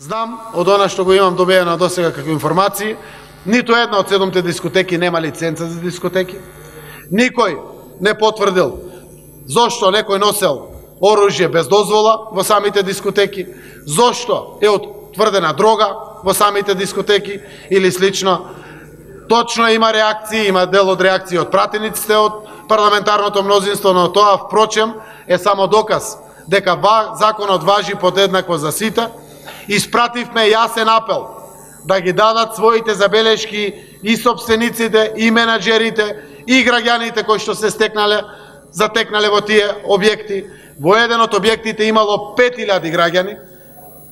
Знам, од она што го имам добиено до сега како информации, ниту една од 7 дискотеки нема лиценца за дискотеки. Никој не потврдил зошто некој носел оружје без дозвола во самите дискотеки, зошто е утврдена дрога во самите дискотеки или слично. Точно има реакции, има дел од реакции од пратениците од парламентарното мнозинство, но тоа впрочем е само доказ дека законот важи подеднакво за сите. Испративме јасен апел да ги дадат своите забелешки и собствениците, и менаџерите, и граѓаните кои што се затекнале во тие објекти. Во еден од објектите имало 5000 граѓани.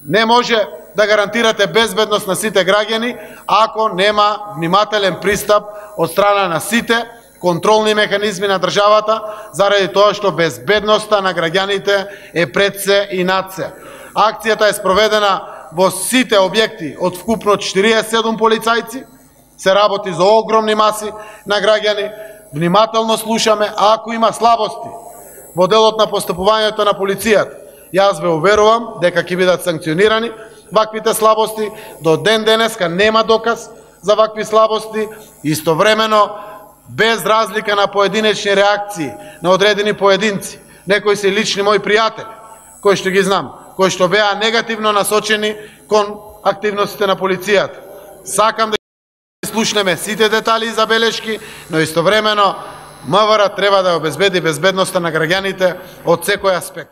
Не може да гарантирате безбедност на сите граѓани ако нема внимателен пристап од страна на сите контролни механизми на државата, заради тоа што безбедноста на граѓаните е пред се и над се. Акцијата е спроведена во сите објекти од вкупно 47 полицајци, се работи за огромни маси на граѓани. Внимателно слушаме, а ако има слабости во делот на постапувањето на полицијата, јас ве уверувам дека ќе бидат санкционирани ваквите слабости. До ден денеска нема доказ за вакви слабости. Истовремено, без разлика на поединечни реакции на одредени поединци, некои се лични мои пријатели, кои што ги знам, кои што беа негативно насочени кон активностите на полицијата. Сакам да слушнеме сите детали и забелешки, но истовремено МВР треба да обезбеди безбедноста на граѓаните од секој аспект.